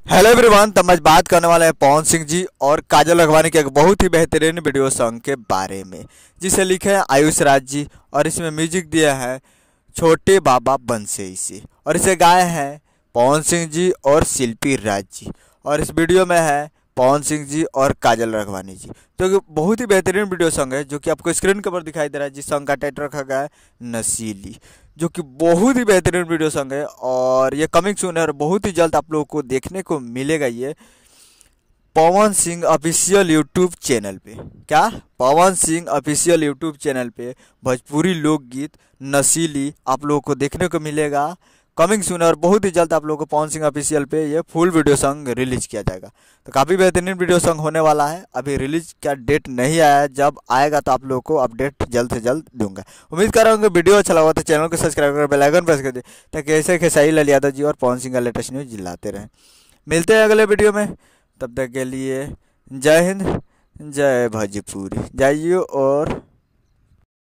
Hello everyone, तो आज बात करने वाले हैं पवन सिंह जी और काजल अगवानी के एक बहुत ही बेहतरीन वीडियो सॉन्ग के बारे में, जिसे लिखे हैं आयुष राज जी और इसमें म्यूजिक दिया है छोटे बाबा बंसई से और इसे गाए हैं पवन सिंह जी और शिल्पी राज जी। और इस वीडियो में है पवन सिंह जी और काजल अगवानी जी। तो बहुत ही बेहतरीन वीडियो सॉन्ग है जो कि आपको स्क्रीन के ऊपर दिखाई दे रहा है, जिस सॉन्ग का टाइटल रखा गया है नशीली, जो कि बहुत ही बेहतरीन वीडियो सॉन्ग है और ये कमिंग सून है और बहुत ही जल्द आप लोगों को देखने को मिलेगा। ये Pawan Singh official YouTube channel पे, क्या Pawan Singh official YouTube channel पे भोजपुरी लोकगीत नशीली आप लोगों को देखने को मिलेगा। कमिंग सून है और बहुत ही जल्द आप लोगों को पवन सिंह ऑफिशियल पे ये फुल वीडियो सॉन्ग रिलीज किया जाएगा। तो काफ़ी बेहतरीन वीडियो सॉन्ग होने वाला है। अभी रिलीज का डेट नहीं आया है, जब आएगा तो आप लोगों को अपडेट जल्द से जल्द दूंगा। उम्मीद कर रहा हूँ कि वीडियो अच्छा लगा तो चैनल को सब्सक्राइब कर बेल आइकन प्रेस कर दे, ताकि ऐसे खेसारी लाल यादव जी और पवन सिंह का लेटेस्ट न्यूज जिलाते रहें। मिलते हैं अगले वीडियो में, तब तक के लिए जय हिंद, जय भोजपुरी, जाइए और